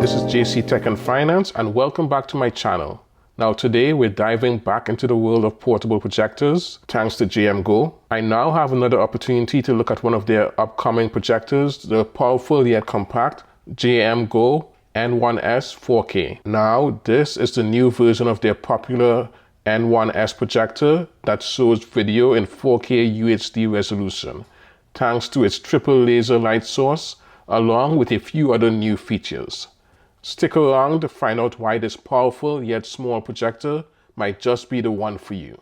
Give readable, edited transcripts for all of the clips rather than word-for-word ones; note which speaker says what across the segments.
Speaker 1: this is JC Tech and Finance, and welcome back to my channel. Now today we're diving back into the world of portable projectors thanks to JMGO. I now have another opportunity to look at one of their upcoming projectors, the powerful yet compact JMGO N1S 4K. Now this is the new version of their popular N1S projector that shows video in 4K UHD resolution, thanks to its triple laser light source, along with a few other new features. Stick around to find out why this powerful yet small projector might just be the one for you.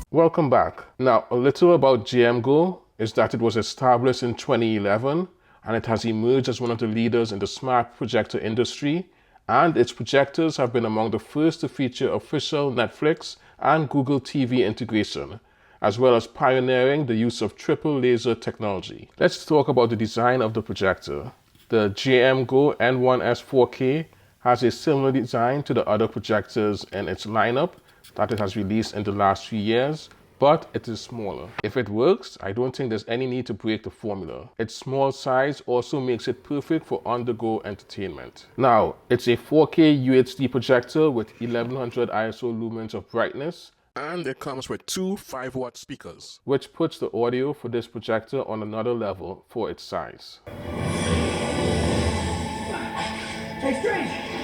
Speaker 1: Welcome back. Now, a little about JMGO is that it was established in 2011 and it has emerged as one of the leaders in the smart projector industry, and its projectors have been among the first to feature official Netflix and Google TV integration, as well as pioneering the use of triple laser technology. Let's talk about the design of the projector. The JMGO N1S 4K has a similar design to the other projectors in its lineup that it has released in the last few years, but it is smaller. If it works, I don't think there's any need to break the formula. Its small size also makes it perfect for on-the-go entertainment. Now, it's a 4K UHD projector with 1100 ISO lumens of brightness, and it comes with two 5-watt speakers, which puts the audio for this projector on another level for its size.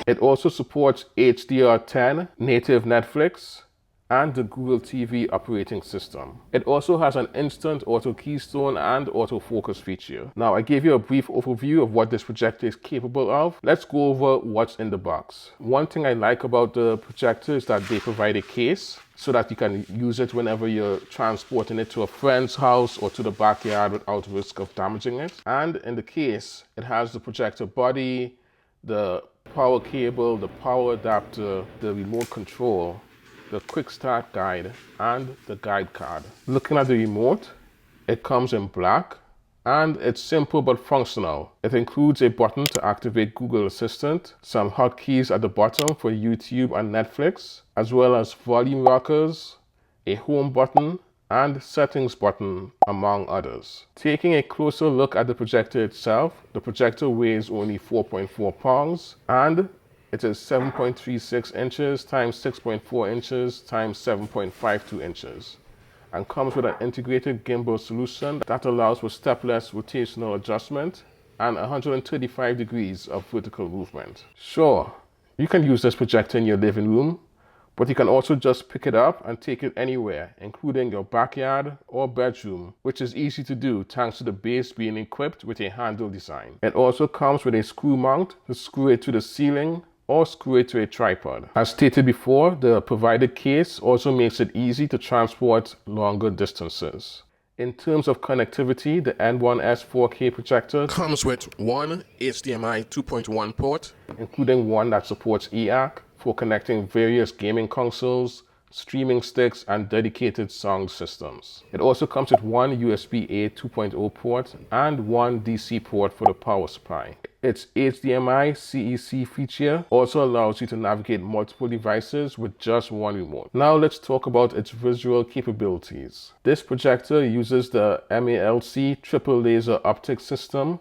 Speaker 1: It also supports HDR10, native Netflix, and the Google TV operating system. It also has an instant auto keystone and autofocus feature. Now, I gave you a brief overview of what this projector is capable of. Let's go over what's in the box. One thing I like about the projector is that they provide a case so that you can use it whenever you're transporting it to a friend's house or to the backyard without risk of damaging it. And in the case, it has the projector body, the power cable, the power adapter, the remote control, the quick start guide, and the guide card. Looking at the remote, it comes in black and it's simple but functional. It includes a button to activate Google Assistant, some hotkeys at the bottom for YouTube and Netflix, as well as volume rockers, a home button, and settings button, among others. Taking a closer look at the projector itself, the projector weighs only 4.4 pounds and it is 7.36 inches times 6.4 inches times 7.52 inches and comes with an integrated gimbal solution that allows for stepless rotational adjustment and 135 degrees of vertical movement. Sure, you can use this projector in your living room, but you can also just pick it up and take it anywhere, including your backyard or bedroom, which is easy to do thanks to the base being equipped with a handle design. It also comes with a screw mount to screw it to the ceiling or screw it to a tripod. As stated before, the provided case also makes it easy to transport longer distances. In terms of connectivity, the N1S 4K projector comes with one HDMI 2.1 port, including one that supports EAC for connecting various gaming consoles, streaming sticks, and dedicated sound systems. It also comes with one USB-A 2.0 port and one DC port for the power supply. Its HDMI CEC feature also allows you to navigate multiple devices with just one remote. Now let's talk about its visual capabilities. This projector uses the MALC triple laser optic system,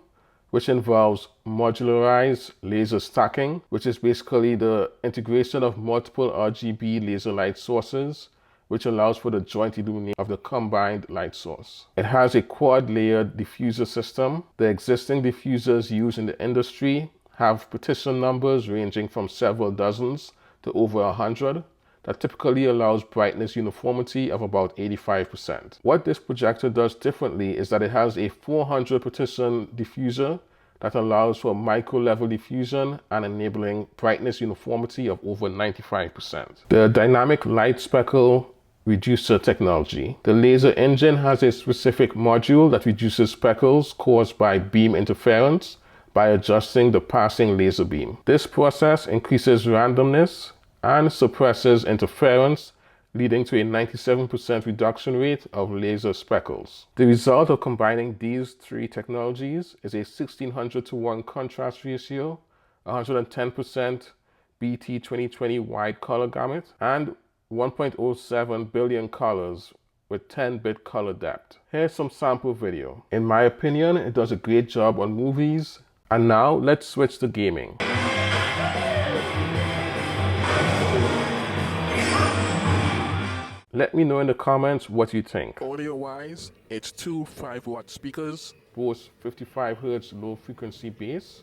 Speaker 1: which involves modularized laser stacking, which is basically the integration of multiple RGB laser light sources, which allows for the joint illumination of the combined light source. It has a quad-layered diffuser system. The existing diffusers used in the industry have partition numbers ranging from several dozens to over 100 that typically allows brightness uniformity of about 85%. What this projector does differently is that it has a 400 partition diffuser that allows for micro-level diffusion and enabling brightness uniformity of over 95%. The dynamic light speckle reducer technology. The laser engine has a specific module that reduces speckles caused by beam interference by adjusting the passing laser beam. This process increases randomness and suppresses interference, leading to a 97% reduction rate of laser speckles. The result of combining these three technologies is a 1600:1 contrast ratio, 110% BT 2020 wide color gamut, and 1.07 billion colors with 10-bit color depth. Here's some sample video. In my opinion, it does a great job on movies. And now let's switch to gaming. Let me know in the comments what you think.
Speaker 2: Audio-wise, it's two 5-watt speakers,
Speaker 1: Boasts 55 Hz low frequency bass,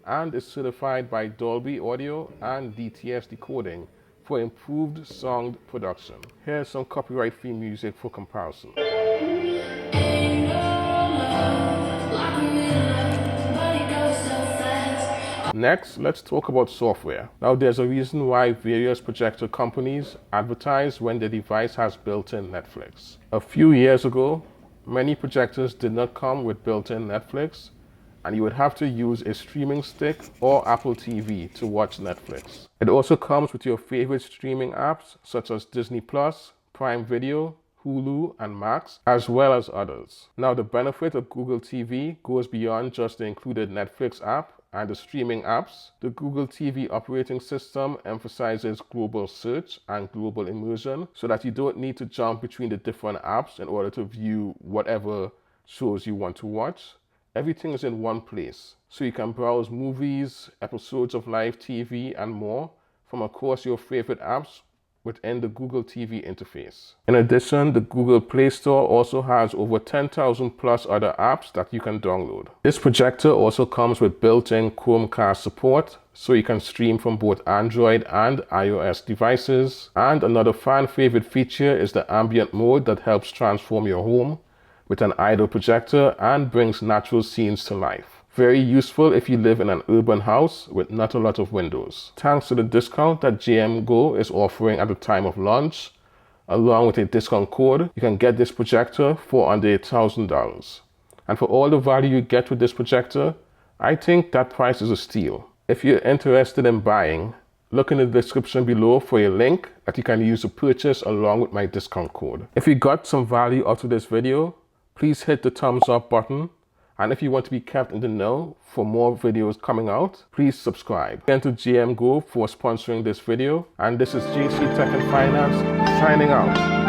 Speaker 1: and is certified by Dolby Audio and DTS decoding for improved sound production. Here's some copyright-free music for comparison. Next, let's talk about software. Now, there's a reason why various projector companies advertise when the device has built-in Netflix. A few years ago, many projectors did not come with built-in Netflix, and you would have to use a streaming stick or Apple TV to watch Netflix. It also comes with your favorite streaming apps such as Disney+, Prime Video, Hulu, and Max, as well as others. Now, the benefit of Google TV goes beyond just the included Netflix app and the streaming apps. The Google TV operating system emphasizes global search and global immersion so that you don't need to jump between the different apps in order to view whatever shows you want to watch. Everything is in one place, so you can browse movies, episodes of live TV, and more from across your favorite apps within the Google TV interface. In addition, the Google Play Store also has over 10,000 plus other apps that you can download. This projector also comes with built-in Chromecast support, so you can stream from both Android and iOS devices. And another fan favorite feature is the Ambient Mode that helps transform your home with an idle projector and brings natural scenes to life. Very useful if you live in an urban house with not a lot of windows. Thanks to the discount that JMGO is offering at the time of launch, along with a discount code, you can get this projector for under $1,000. And for all the value you get with this projector, I think that price is a steal. If you're interested in buying, look in the description below for a link that you can use to purchase along with my discount code. If you got some value out of this video, please hit the thumbs up button. And if you want to be kept in the know for more videos coming out, please subscribe. Thank you to JMGO for sponsoring this video. And this is JC Tech and Finance signing out.